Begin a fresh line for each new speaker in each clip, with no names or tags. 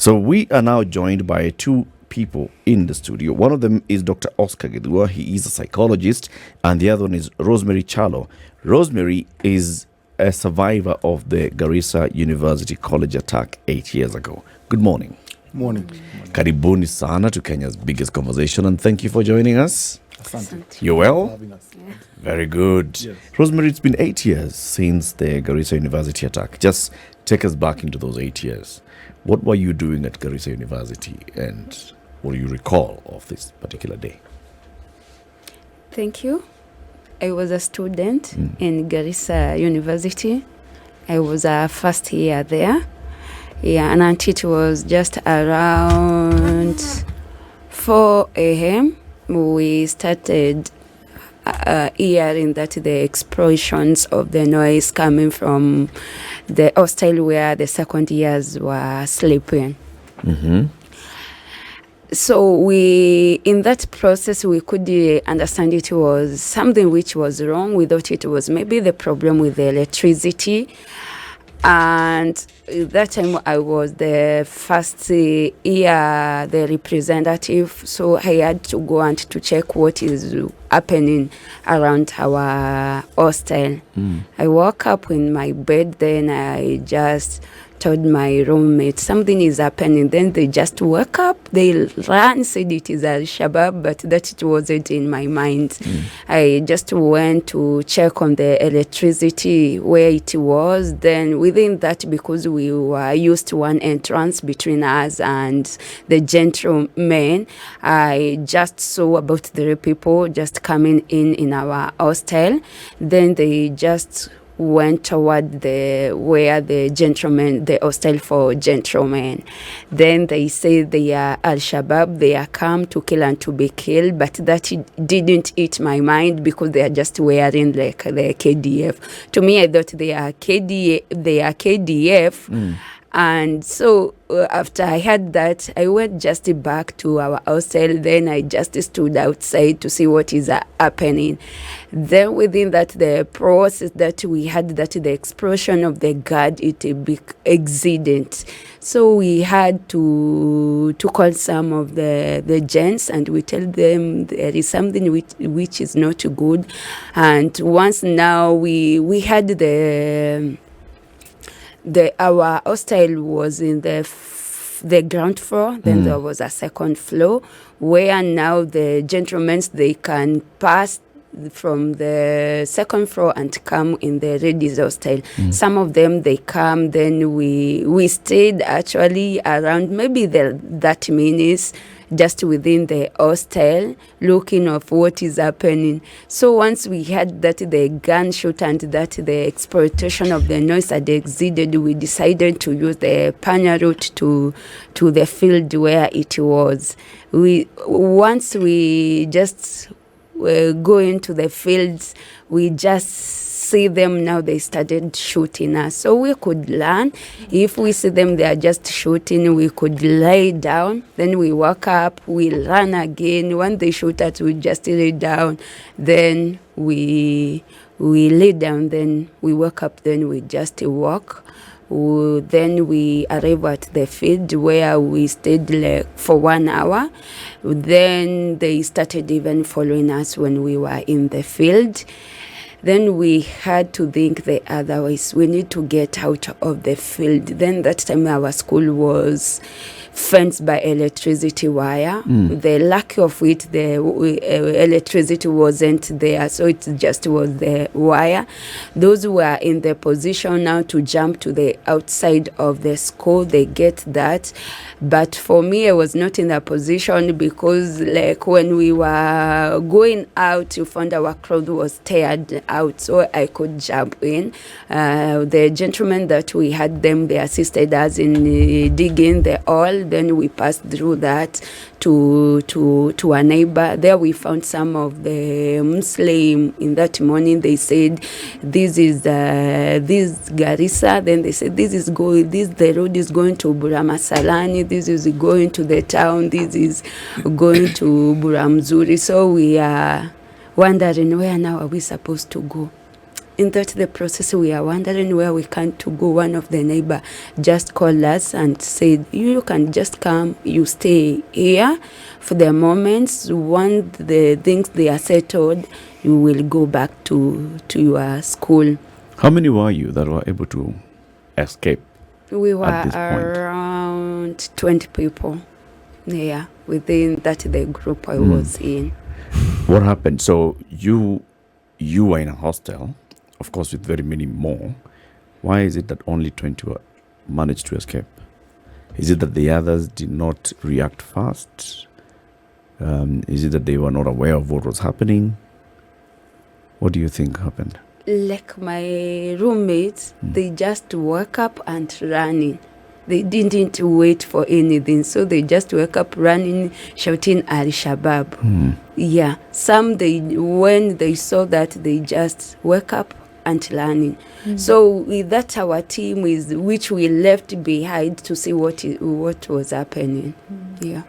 So we are now joined by two people in the studio. One of them is Dr. Oscar Gedua. He is a psychologist, and the other one is Rosemary Kyalo. Rosemary is a survivor of the Garissa University College attack 8 years ago. Good morning.
Morning.
Karibuni sana to Kenya's biggest conversation, and thank you for joining us.
Asante.
You well?
Yeah.
Very good.
Yes.
Rosemary, it's been 8 years since the Garissa University attack. Just take us back into those 8 years. What were you doing at Garissa University, and what do you recall of this particular day?
Thank you. I was a student in Garissa University. I was a first year there. Yeah, and until it was just around 4 a.m., we started hearing that the explosions of the noise coming from the hostel where the second years were sleeping.
Mm-hmm.
So in that process, we could understand it was something which was wrong. We thought it was maybe the problem with the electricity. And at that time, I was the first year, the representative. So I had to go and to check what is happening around our hostel. I woke up in my bed, then I just told my roommate something is happening. Then they just woke up, they ran, said it is Al-Shabaab, but that it wasn't in my mind. I just went to check on the electricity where it was. Then within that, because we were used to one entrance between us and the gentlemen, I just saw about 3 people just coming in our hostel. Then they just went toward where the gentlemen, the hostel for gentlemen. Then they say they are Al-Shabaab, they are come to kill and to be killed, but that didn't hit my mind because they are just wearing like the KDF. To me, I thought they are KDF. And so after I had that, I went just back to our hostel. Then I just stood outside to see what is happening. Then within that, the process that we had, that the explosion of the guard, it exceeded. So we had to call some of the gents, and we tell them there is something which is not good. And once now we had our hostel was in the ground floor. Then there was a second floor where now the gentlemen, they can pass from the second floor and come in the ladies' hostel. Some of them, they come. Then we stayed actually around maybe 30 minutes just within the hostel, looking of what is happening. So once we had that the gunshot and that the exploitation of the noise had exceeded, we decided to use the Panya route to the field where it was. Once we just go into the fields, we just see them now, they started shooting us. So we could learn. If we see them, they are just shooting, we could lay down. Then we walk up, we run again. When they shoot us, we just lay down. Then we lay down, then we wake up, then we just walk. Then we arrive at the field where we stayed like for 1 hour. Then they started even following us when we were in the field. Then we had to think the other ways. We need to get out of the field. Then that time our school was fenced by electricity wire. The lack of it, the electricity wasn't there, so it just was the wire. Those who were in the position now to jump to the outside of the school, they get that. But for me, I was not in that position because like when we were going out, you found our clothes was teared out, so I could jump in. The gentlemen that we had them, they assisted us in digging the hole. Then we passed through that to a neighbor. There we found some of the Muslim. In that morning, they said, this is Garissa. Then they said, the road is going to Buramasalani. This is going to the town. This is going to Buramzuri. So we are wondering, where now are we supposed to go? in the process, we are wondering where we can to go. One of the neighbor just called us and said, you can just come, you stay here for the moments. Once the things they are settled, you will go back to your school.
How many were you that were able to escape?
We were
at this point?
around 20 people. Yeah, within the group I was in.
What happened? So you were in a hostel, of course, with very many more. Why is it that only 20 managed to escape? Is it that the others did not react fast? Is it that they were not aware of what was happening? What do you think happened?
Like my roommates, they just woke up and running. They didn't wait for anything, so they just woke up running, shouting Al-Shabaab. Yeah, some when they saw that, they just woke up and running. So with that, our team which we left behind to see what was happening. Yeah.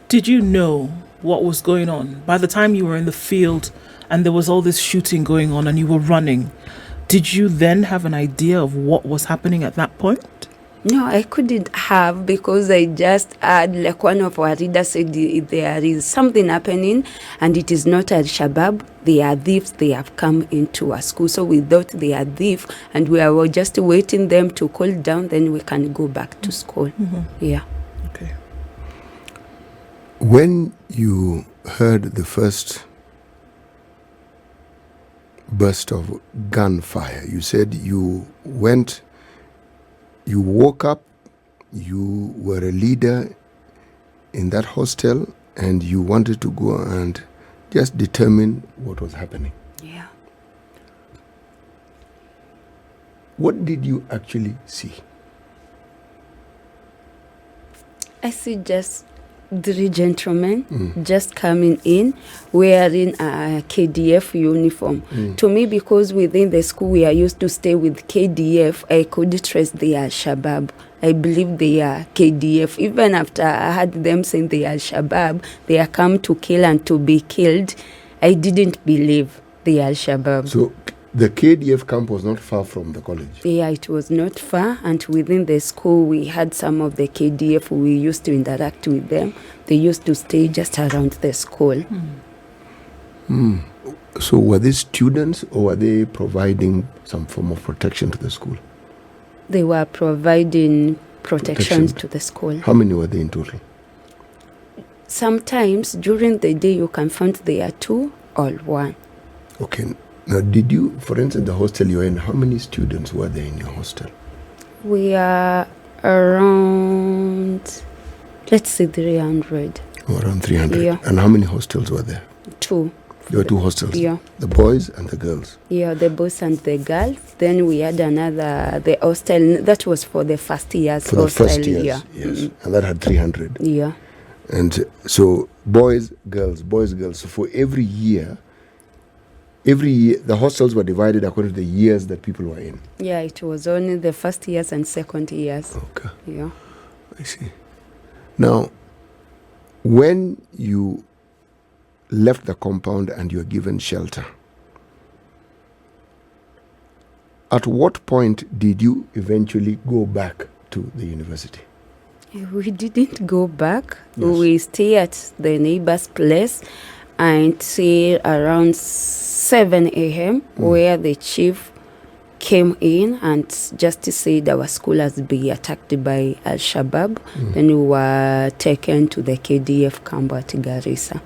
Did you know what was going on by the time you were in the field and there was all this shooting going on and you were running? Did you then have an idea of what was happening at that point?
No, I couldn't have, because I just had, like one of our readers said, there is something happening and it is not Al-Shabaab. They are thieves. They have come into our school. So we thought they are thieves and we were just waiting them to cool down, then we can go back to school. Yeah.
Okay.
When you heard the first burst of gunfire, you said you woke up, you were a leader in that hostel, and you wanted to go and just determine what was happening.
Yeah.
What did you actually see?
I see just 3 gentlemen just coming in wearing a KDF uniform. To me, because within the school we are used to stay with KDF, I could trace they are Shabab. I believe they are KDF. Even after I had them saying they are Shabab, they are come to kill and to be killed, I didn't believe they are Shabab.
So the KDF camp was not far from the college?
Yeah, it was not far, and within the school we had some of the KDF. We used to interact with them. They used to stay just around the school.
So were they students, or were they providing some form of protection to the school?
They were providing protection to the school.
How many were they in total?
Sometimes during the day you can find there are 2 or 1.
Okay. Now, did you, for instance, the hostel you were in, how many students were there in your hostel?
We are around, let's say 300.
Around 300.
Yeah.
And how many hostels were there?
2.
There were 2 hostels?
Yeah.
The boys and the girls?
Yeah, the boys and the girls. Then we had the hostel, that was for the first years.
For the
hostel,
first years,
yeah.
yes. And that had 300.
Yeah.
And so boys, girls. So for every year, the hostels were divided according to the years that people were in.
Yeah, it was only the first years and second years.
Okay.
Yeah.
I see. Now, when you left the compound and you were given shelter, at what point did you eventually go back to the university?
We didn't go back.
Yes.
We stay at the neighbor's place until around 7 a.m. where the chief came in and just said our school has been attacked by Al-Shabaab. Then we were taken to the KDF camp at Garissa.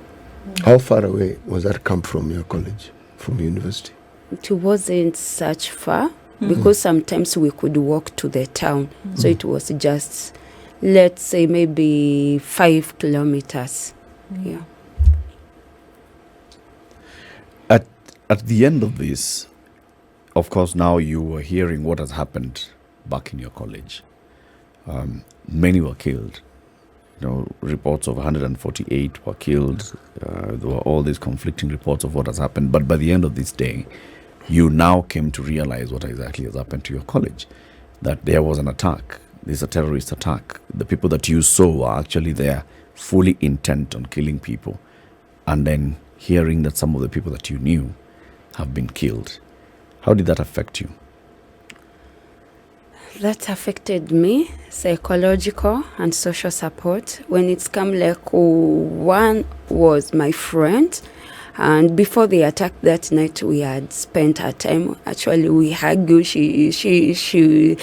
How far away was that camp from your college, from your university?
It wasn't such far because sometimes we could walk to the town. So it was just, let's say, maybe 5 kilometers. Yeah.
At the end of this, of course, now you were hearing what has happened back in your college. Many were killed. Reports of 148 were killed. There were all these conflicting reports of what has happened. But by the end of this day, you now came to realize what exactly has happened to your college. That there was an attack. There's a terrorist attack. The people that you saw were actually there, fully intent on killing people. And then hearing that some of the people that you knew have been killed. How did that affect you?
That affected me, psychological and social support. When it's come like one was my friend, and before the attack that night, we had spent our time. Actually, we argued. She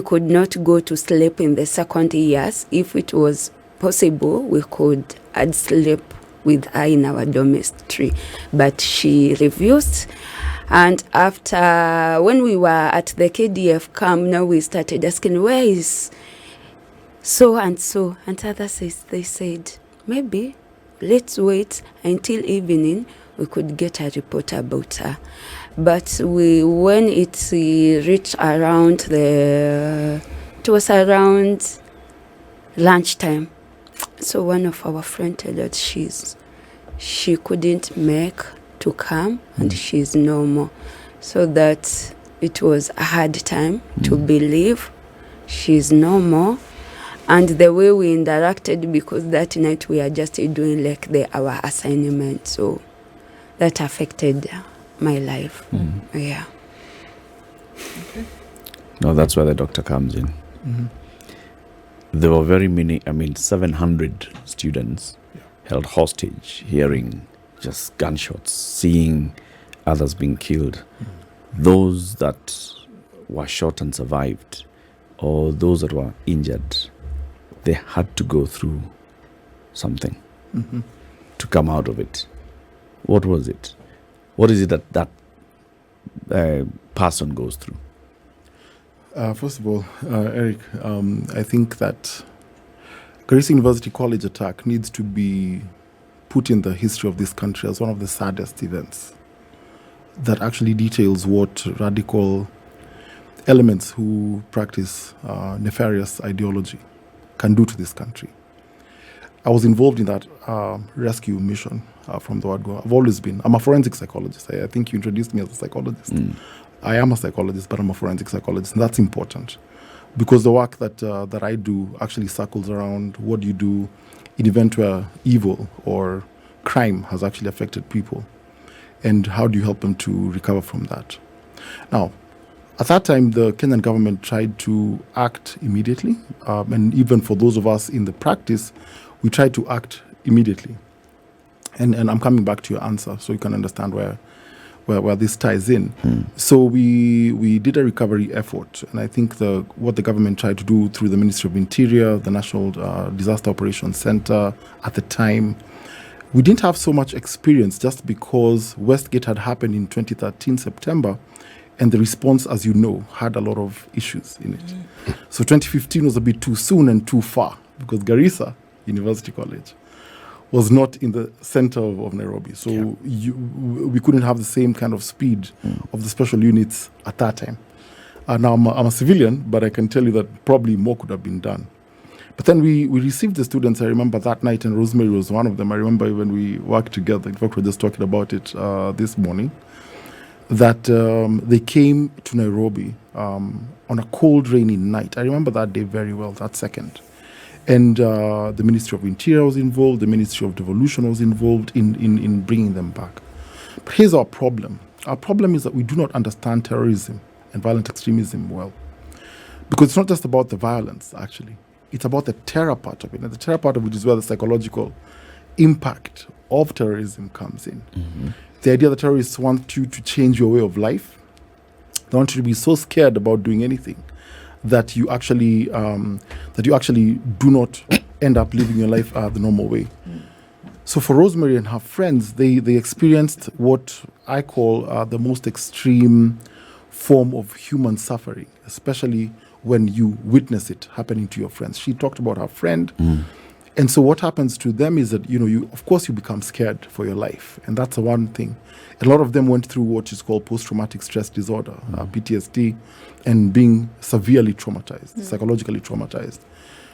could not go to sleep in the second years. If it was possible, we could had sleep with her in our dormitory, but she refused. And after, when we were at the KDF camp, now we started asking, where is so and so? And others, they said, maybe let's wait until evening, we could get a report about her. But when it reached around it was around lunchtime. So one of our friends told us she couldn't make to come and she's normal. So that it was a hard time to believe she's normal. And the way we interacted, because that night we are just doing like our assignment, so that affected my life. Yeah.
Okay.
No, that's where the doctor comes in. There were very many, 700 students held hostage, hearing just gunshots, seeing others being killed. Those that were shot and survived, or those that were injured, they had to go through something to come out of it. What was it? What is it that person goes through?
First of all, Eric, I think that Garissa University College attack needs to be put in the history of this country as one of the saddest events that actually details what radical elements who practice nefarious ideology can do to this country. I was involved in that rescue mission from the word go. I've always been. I'm a forensic psychologist. I think you introduced me as a psychologist. I am a psychologist, but I'm a forensic psychologist, and that's important because the work that I do actually circles around what do you do in event where evil or crime has actually affected people, and how do you help them to recover from that. Now, at that time, the Kenyan government tried to act immediately, and even for those of us in the practice, we tried to act immediately. And I'm coming back to your answer so you can understand where this ties in. So we did a recovery effort, and I think what the government tried to do through the Ministry of Interior, the National Disaster Operations Center at the time, we didn't have so much experience just because Westgate had happened in 2013 September, and the response, as you know, had a lot of issues in it. So 2015 was a bit too soon and too far because Garissa University College was not in the center of Nairobi. So we couldn't have the same kind of speed of the special units at that time. Now I'm a civilian, but I can tell you that probably more could have been done. But then we received the students, I remember that night, and Rosemary was one of them. I remember when we worked together, in fact we're just talking about it this morning, that they came to Nairobi on a cold, rainy night. I remember that day very well, that second. And the Ministry of Interior was involved, the Ministry of Devolution was involved in bringing them back. But here's our problem. Our problem is that we do not understand terrorism and violent extremism well. Because it's not just about the violence, actually. It's about the terror part of it. And the terror part of it is where the psychological impact of terrorism comes in. The idea that terrorists want you to change your way of life. They want you to be so scared about doing anything that you actually do not end up living your life the normal way. So for Rosemary and her friends, they experienced what I call the most extreme form of human suffering, especially when you witness it happening to your friends. She talked about her friend. And so what happens to them is that, you of course you become scared for your life. And that's the one thing. A lot of them went through what is called post-traumatic stress disorder, PTSD, and being severely traumatized, psychologically traumatized.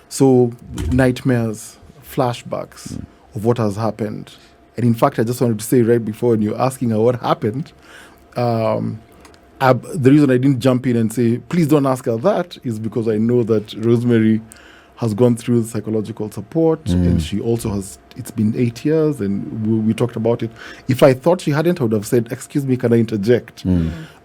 So nightmares, flashbacks of what has happened. And in fact, I just wanted to say right before when you're asking her what happened, the reason I didn't jump in and say, please don't ask her that, is because I know that Rosemary has gone through psychological support, and she also has. It's been 8 years, and we talked about it. If I thought she hadn't, I would have said, "Excuse me, can I interject?"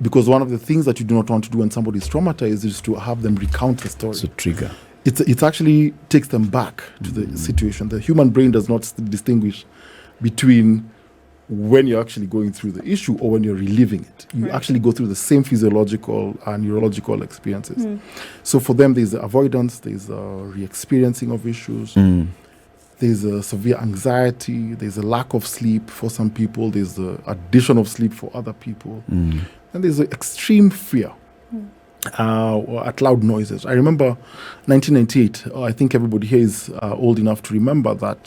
Because one of the things that you do not want to do when somebody is traumatized is to have them recount the story.
It's a trigger.
It actually takes them back to the situation. The human brain does not distinguish between when you're actually going through the issue or when you're reliving it. You actually go through the same physiological and neurological experiences. So for them, there's avoidance, there's a re-experiencing of issues, there's a severe anxiety, there's a lack of sleep for some people, there's the addition of sleep for other people, and there's an extreme fear at loud noises. I remember 1998, I think everybody here is old enough to remember that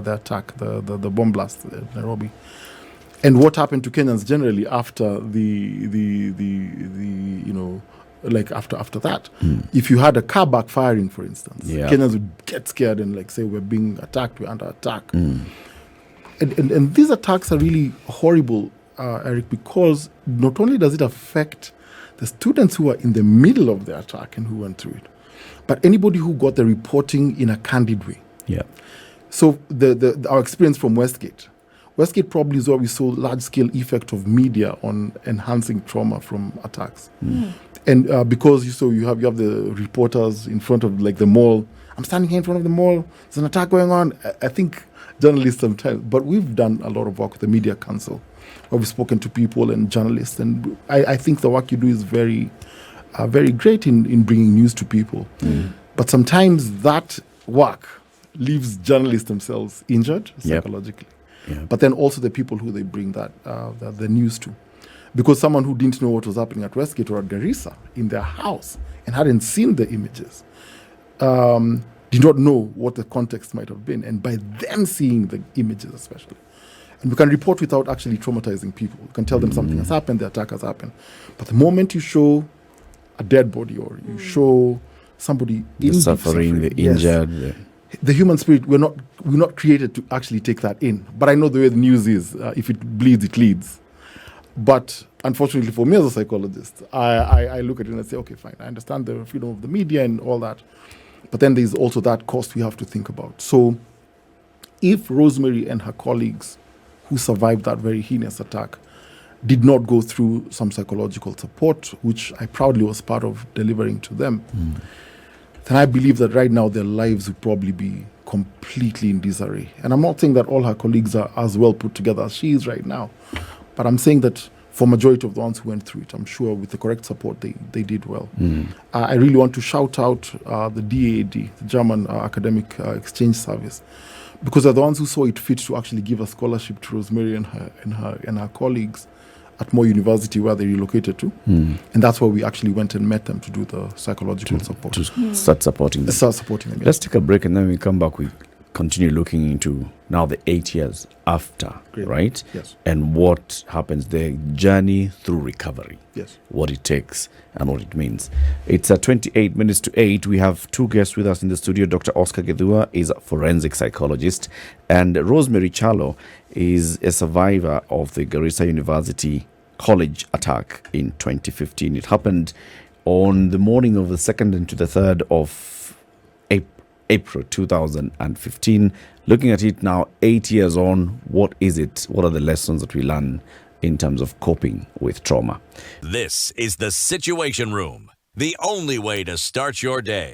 the attack, the bomb blast in Nairobi. And what happened to Kenyans generally after after that. If you had a car backfiring, for instance, Kenyans would get scared and say, we're being attacked, we're under attack. And these attacks are really horrible, Eric, because not only does it affect the students who are in the middle of the attack and who went through it, but anybody who got the reporting in a candid way.
Yeah.
So our experience from Westgate probably is where we saw large-scale effect of media on enhancing trauma from attacks. And because you have the reporters in front of the mall. I'm standing here in front of the mall. There's an attack going on. I think journalists sometimes, but we've done a lot of work with the Media Council, where we've spoken to people and journalists, and I think the work you do is very, very great in bringing news to people. But sometimes that work leaves journalists themselves injured psychologically. But then also the people who they bring the news to. Because someone who didn't know what was happening at Westgate or at Garissa in their house and hadn't seen the images did not know what the context might have been. And by them seeing the images especially, and we can report without actually traumatizing people. We can tell them something has happened, the attack has happened. But the moment you show a dead body or you show somebody
suffering, the injured...
The human spirit, we're not created to actually take that in. But I know the way the news is. If it bleeds, it leads. But unfortunately for me as a psychologist, I look at it and I say, okay, fine, I understand the freedom of the media and all that. But then there's also that cost we have to think about. So if Rosemary and her colleagues who survived that very heinous attack did not go through some psychological support, which I proudly was part of delivering to them, then I believe that right now their lives would probably be completely in disarray. And I'm not saying that all her colleagues are as well put together as she is right now, but I'm saying that for majority of the ones who went through it, I'm sure with the correct support, they did well. I really want to shout out the DAAD, the German Academic Exchange Service, because they're the ones who saw it fit to actually give a scholarship to Rosemary and her colleagues at Moy University, where they relocated to. And that's where we actually went and met them to do the psychological support.
To start supporting them.
Yeah.
Let's take a break, and then we come back. We continue looking into now the 8 years after, right?
Yes.
And what happens, the journey through recovery.
Yes.
What it takes and what it means. It's 28 minutes to 8. We have two guests with us in the studio. Dr. Oscar Gedua is a forensic psychologist, and Rosemary Kyalo is a survivor of the Garissa University college attack in 2015. It happened on the morning of the 2nd into the 3rd of April 2015. Looking at it now, 8 years on, what is it? What are the lessons that we learn in terms of coping with trauma?
This is the Situation Room, the only way to start your day.